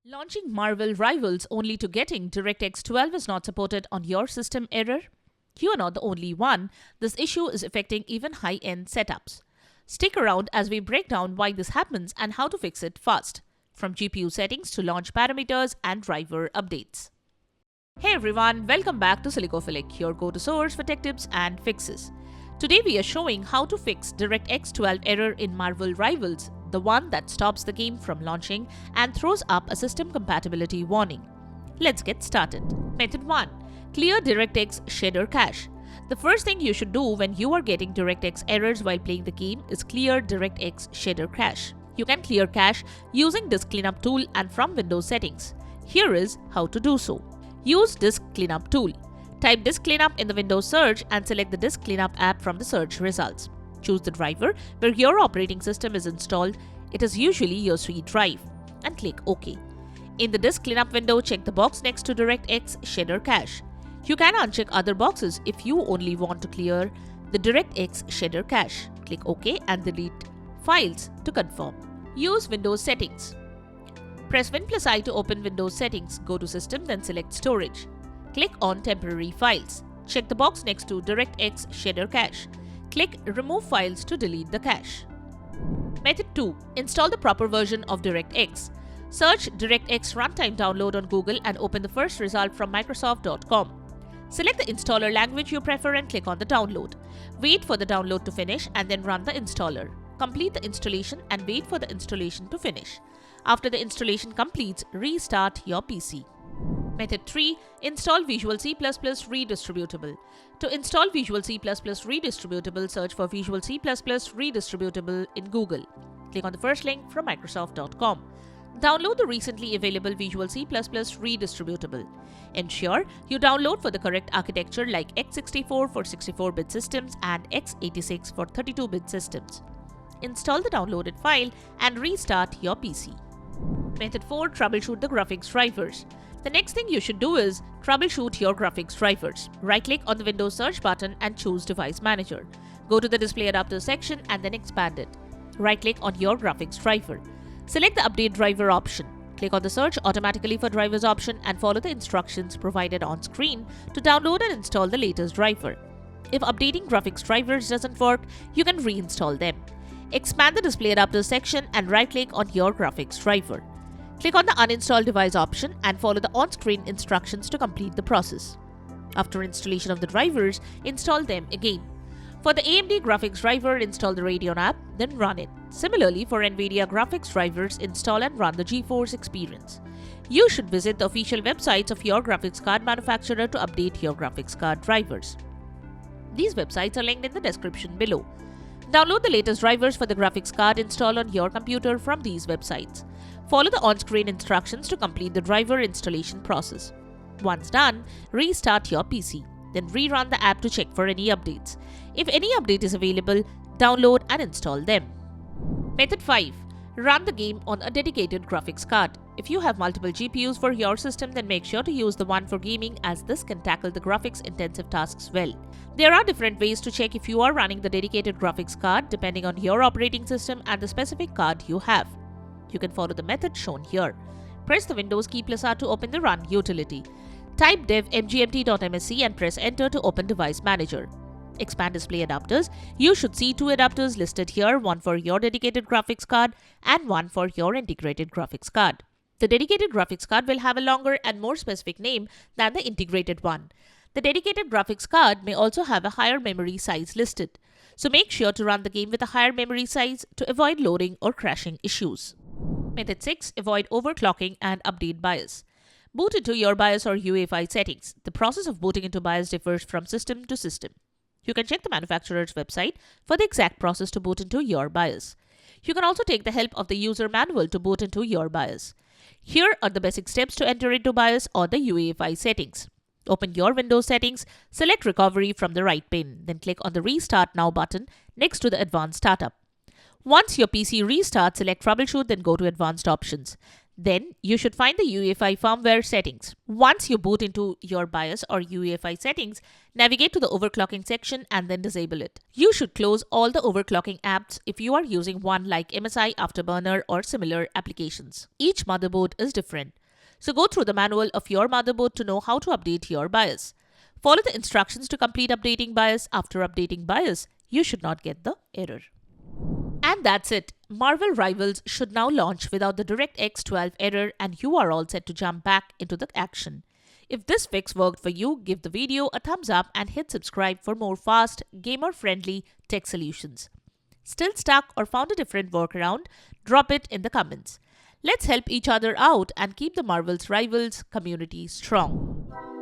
Launching Marvel Rivals only to getting DirectX 12 is not supported on your system error? You are not the only one. This issue is affecting even high-end setups. Stick around as we break down why this happens and how to fix it fast, from GPU settings to launch parameters and driver updates. Hey everyone, welcome back to Silicophilic, your go-to source for tech tips and fixes. Today we are showing how to fix DirectX 12 error in Marvel Rivals, the one that stops the game from launching and throws up a system compatibility warning. Let's get started. Method 1. Clear DirectX shader cache. The first thing you should do when you are getting DirectX errors while playing the game is clear DirectX shader cache. You can clear cache using Disk Cleanup tool and from Windows settings. Here is how to do so. Use Disk Cleanup tool. Type Disk Cleanup in the Windows search and select the Disk Cleanup app from the search results. Choose the driver where your operating system is installed. It is usually your C drive, and click OK. In the Disk Cleanup window, check the box next to DirectX shader cache. You can uncheck other boxes if you only want to clear the DirectX shader cache. Click OK and delete files to confirm. Use Windows settings. Press Win+I to open Windows settings. Go to System, then select Storage. Click on Temporary Files. Check the box next to DirectX shader cache. Click Remove Files to delete the cache. Method 2. Install the proper version of DirectX. Search DirectX Runtime Download on Google and open the first result from Microsoft.com. Select the installer language you prefer and click on the download. Wait for the download to finish and then run the installer. Complete the installation and wait for the installation to finish. After the installation completes, restart your PC. Method 3. Install Visual C++ Redistributable. To install Visual C++ Redistributable, search for Visual C++ Redistributable in Google. Click on the first link from Microsoft.com. Download the recently available Visual C++ Redistributable. Ensure you download for the correct architecture like x64 for 64-bit systems and x86 for 32-bit systems. Install the downloaded file and restart your PC. Method 4. Troubleshoot the graphics drivers. The next thing you should do is troubleshoot your graphics drivers. Right-click on the Windows search button and choose Device Manager. Go to the Display Adapter section and then expand it. Right-click on your graphics driver. Select the Update Driver option. Click on the Search Automatically for Drivers option and follow the instructions provided on screen to download and install the latest driver. If updating graphics drivers doesn't work, you can reinstall them. Expand the Display Adapter section and right-click on your graphics driver. Click on the Uninstall Device option and follow the on-screen instructions to complete the process. After installation of the drivers, install them again. For the AMD graphics driver, install the Radeon app, then run it. Similarly, for NVIDIA graphics drivers, install and run the GeForce Experience. You should visit the official websites of your graphics card manufacturer to update your graphics card drivers. These websites are linked in the description below. Download the latest drivers for the graphics card installed on your computer from these websites. Follow the on-screen instructions to complete the driver installation process. Once done, restart your PC. Then rerun the app to check for any updates. If any update is available, download and install them. Method 5. Run the game on a dedicated graphics card. If you have multiple GPUs for your system, then make sure to use the one for gaming, as this can tackle the graphics-intensive tasks well. There are different ways to check if you are running the dedicated graphics card depending on your operating system and the specific card you have. You can follow the method shown here. Press the Windows key +R to open the Run utility. Type dev mgmt.msc and press Enter to open Device Manager. Expand Display Adapters. You should see two adapters listed here, one for your dedicated graphics card and one for your integrated graphics card. The dedicated graphics card will have a longer and more specific name than the integrated one. The dedicated graphics card may also have a higher memory size listed. So make sure to run the game with a higher memory size to avoid loading or crashing issues. Method 6. Avoid overclocking and update BIOS. Boot into your BIOS or UEFI settings. The process of booting into BIOS differs from system to system. You can check the manufacturer's website for the exact process to boot into your BIOS. You can also take the help of the user manual to boot into your BIOS. Here are the basic steps to enter into BIOS or the UEFI settings. Open your Windows settings, select Recovery from the right pane, then click on the Restart Now button next to the Advanced Startup. Once your PC restarts, select Troubleshoot, then go to Advanced Options. Then you should find the UEFI firmware settings. Once you boot into your BIOS or UEFI settings, navigate to the overclocking section and then disable it. You should close all the overclocking apps if you are using one like MSI, Afterburner or similar applications. Each motherboard is different. So go through the manual of your motherboard to know how to update your BIOS. Follow the instructions to complete updating BIOS. After updating BIOS, you should not get the error. And that's it. Marvel Rivals should now launch without the DirectX 12 error and you are all set to jump back into the action. If this fix worked for you, give the video a thumbs up and hit subscribe for more fast, gamer-friendly tech solutions. Still stuck or found a different workaround? Drop it in the comments. Let's help each other out and keep the Marvel's Rivals community strong.